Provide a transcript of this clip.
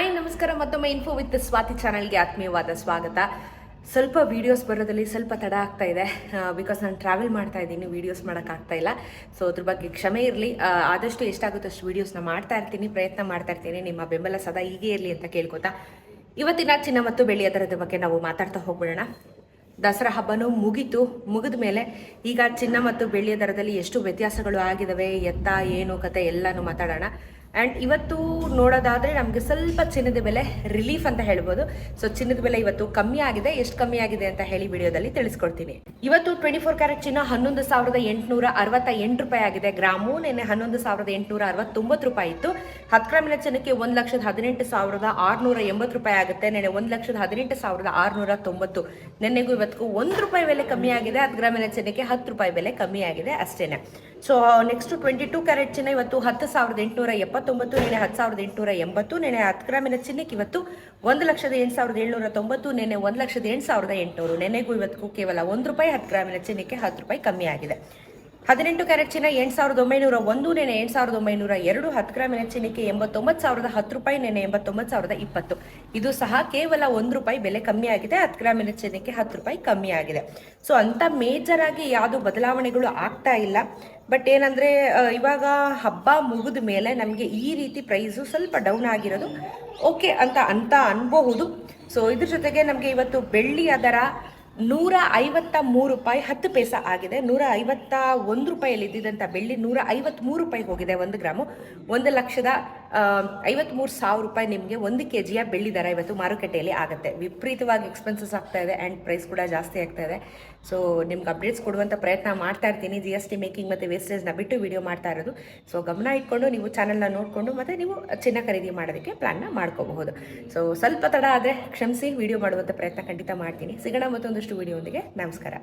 Hi ನಮಸ್ಕಾರ. ಮತ್ತೊಮ್ಮೆ info with Swati ಚಾನಲ್ಗೆ ಆತ್ಮೀಯವಾದ ಸ್ವಾಗತ. ಸ್ವಲ್ಪ ವೀಡಿಯೋಸ್ ಬರೋದಲ್ಲಿ ಸ್ವಲ್ಪ ತಡ ಆಗ್ತಾ ಇದೆ ಬಿಕಾಸ್ ನಾನು ಟ್ರಾವೆಲ್ ಮಾಡ್ತಾ ಇದ್ದೀನಿ, ವೀಡಿಯೋಸ್ ಮಾಡೋಕ್ಕಾಗ್ತಾ ಇಲ್ಲ. ಸೊ ಅದ್ರ ಬಗ್ಗೆ ಕ್ಷಮೆ ಇರಲಿ. ಆದಷ್ಟು ಎಷ್ಟಾಗುತ್ತೋ ಅಷ್ಟು ವೀಡಿಯೋಸ್ನ ಮಾಡ್ತಾ ಇರ್ತೀನಿ, ಪ್ರಯತ್ನ ಮಾಡ್ತಾ ಇರ್ತೀನಿ. ನಿಮ್ಮ ಬೆಂಬಲ ಸದಾ ಹೀಗೆ ಇರಲಿ ಅಂತ ಕೇಳ್ಕೊತಾ ಇವತ್ತಿನ ಚಿನ್ನ ಮತ್ತು ಬೆಳ್ಳಿಯ ದರದ ಬಗ್ಗೆ ನಾವು ಮಾತಾಡ್ತಾ ಹೋಗ್ಬಿಡೋಣ. ದಸರಾ ಹಬ್ಬನೂ ಮುಗಿದ ಮೇಲೆ ಈಗ ಚಿನ್ನ ಮತ್ತು ಬೆಳ್ಳಿಯ ದರದಲ್ಲಿ ಎಷ್ಟು ವ್ಯತ್ಯಾಸಗಳು ಆಗಿದಾವೆ, ಎತ್ತ ಏನು ಕತೆ ಎಲ್ಲನೂ ಮಾತಾಡೋಣ. ಆ್ಯಂಡ್ ಇವತ್ತು ನೋಡೋದಾದರೆ ನಮಗೆ ಸ್ವಲ್ಪ ಚಿನ್ನದ ಬೆಲೆ ರಿಲೀಫ್ ಅಂತ ಹೇಳ್ಬೋದು. ಸೊ ಚಿನ್ನದ ಬೆಲೆ ಇವತ್ತು ಕಮ್ಮಿ ಆಗಿದೆ. ಎಷ್ಟು ಕಮ್ಮಿ ಆಗಿದೆ ಅಂತ ಹೇಳಿ ವಿಡಿಯೋದಲ್ಲಿ ತಿಳಿಸ್ಕೊಡ್ತೀನಿ. ಇವತ್ತು 24 ಕ್ಯಾರೆಟ್ ಚಿನ್ನ 11,868 ರೂಪಾಯಿ ಆಗಿದೆ. ಗ್ರಾಮು ನೆನೆ 11,869 ರೂಪಾಯಿ ಇತ್ತು. 10 ಗ್ರಾಮಿನ ಚಿನ್ನಕ್ಕೆ 1,18,680 ರೂಪಾಯಿ ಆಗುತ್ತೆ. ನೆನೆ 1,18,690. ನೆನ್ನೆಗೂ ಇವತ್ತಿಗೂ 1 ರೂಪಾಯಿ ಬೆಲೆ ಕಮ್ಮಿ ಆಗಿದೆ. 10 ಗ್ರಾಮಿನ ಚಿನ್ನಕ್ಕೆ 10 ರೂಪಾಯಿ ಬೆಲೆ ಕಮ್ಮಿ ಆಗಿದೆ ಅಷ್ಟೇನೆ. ಸೊ ನೆಕ್ಸ್ಟ್ 22 ಕ್ಯಾರೆಟ್ ಚಿನ್ನ ಇವತ್ತು 10,879, ನೆನೆ 10,880. ನೆನೆ 10 ಗ್ರಾಮಿನ ಚಿನ್ನಕ್ಕೆ ಇವತ್ತು 1,08,790, ನೆನೆ 1,08,800. ನೆನೆಗೂ ಇವತ್ತಿಗೂ ಕೇವಲ 1 ರೂಪಾಯಿ 10 ಗ್ರಾಮಿನ ಚಿನ್ನಕ್ಕೆ 10 ರೂಪಾಯಿ ಕಮ್ಮಿ ಆಗಿದೆ. 18 ಕ್ಯಾರೆಟ್ ಚಿನ್ನ 8,901, ನೆನೆ 8,902. 10 ಗ್ರಾಮಿನ ಚಿನ್ನಕ್ಕೆ 89,010 ರೂಪಾಯಿ, ನೆನೆ 89,020. ಇದು ಸಹ ಕೇವಲ 1 ರೂಪಾಯಿ ಬೆಲೆ ಕಮ್ಮಿ ಆಗಿದೆ. 10 ಗ್ರಾಮಿನ ಚಿನ್ನಕ್ಕೆ 10 ರೂಪಾಯಿ ಕಮ್ಮಿ ಆಗಿದೆ. ಸೊ ಅಂತ ಮೇಜರ್ ಆಗಿ ಯಾವುದು ಬದಲಾವಣೆಗಳು ಆಗ್ತಾ ಇಲ್ಲ. ಬಟ್ ಏನಂದರೆ ಇವಾಗ ಹಬ್ಬ ಮುಗಿದ ಮೇಲೆ ನಮಗೆ ಈ ರೀತಿ ಪ್ರೈಸು ಸ್ವಲ್ಪ ಡೌನ್ ಆಗಿರೋದು ಓಕೆ ಅಂತ ಅನ್ಬಹುದು. ಸೊ ಇದ್ರ ಜೊತೆಗೆ ನಮಗೆ ಇವತ್ತು ಬೆಳ್ಳಿಯ ದರ 153 ರೂಪಾಯಿ 10 ಪೈಸೆ ಆಗಿದೆ. 151 ರೂಪಾಯಲ್ಲಿ ಇದ್ದಿದ್ದಂಥ ಬೆಳ್ಳಿ 153 ರೂಪಾಯಿ ಹೋಗಿದೆ. 1 ಗ್ರಾಮು 1,53,000 ರೂಪಾಯಿ ನಿಮಗೆ 1 kg ಬೆಳ್ಳಿ ದರ ಇವತ್ತು ಮಾರುಕಟ್ಟೆಯಲ್ಲಿ ಆಗುತ್ತೆ. ವಿಪರೀತವಾಗಿ ಎಕ್ಸ್ಪೆನ್ಸಸ್ ಆಗ್ತಾ ಇದೆ ಆ್ಯಂಡ್ ಪ್ರೈಸ್ ಕೂಡ ಜಾಸ್ತಿ ಆಗ್ತಾ ಇದೆ. ಸೊ ನಿಮ್ಗೆ ಅಪ್ಡೇಟ್ಸ್ ಕೊಡುವಂಥ ಪ್ರಯತ್ನ ಮಾಡ್ತಾ ಇರ್ತೀನಿ. GST ಮೇಕಿಂಗ್ ಮತ್ತು ವೇಸ್ಟೇಜ್ನ ಬಿಟ್ಟು ವಿಡಿಯೋ ಮಾಡ್ತಾ ಇರೋದು. ಸೊ ಗಮನ ಇಟ್ಕೊಂಡು ನೀವು ಚಾನಲ್ನ ನೋಡಿಕೊಂಡು ಮತ್ತು ನೀವು ಚಿನ್ನ ಖರೀದಿ ಮಾಡೋದಕ್ಕೆ ಪ್ಲಾನ್ನ ಮಾಡ್ಕೋಬಹುದು. ಸೊ ಸ್ವಲ್ಪ ತಡ ಆದರೆ ಕ್ಷಮಿಸಿ, ವಿಡಿಯೋ ಮಾಡುವಂಥ ಪ್ರಯತ್ನ ಖಂಡಿತ ಮಾಡ್ತೀನಿ. ಸಿಗೋಣ ಮತ್ತೊಂದಷ್ಟು ವಿಡಿಯೋ ಒಂದಿಗೆ. ನಮಸ್ಕಾರ.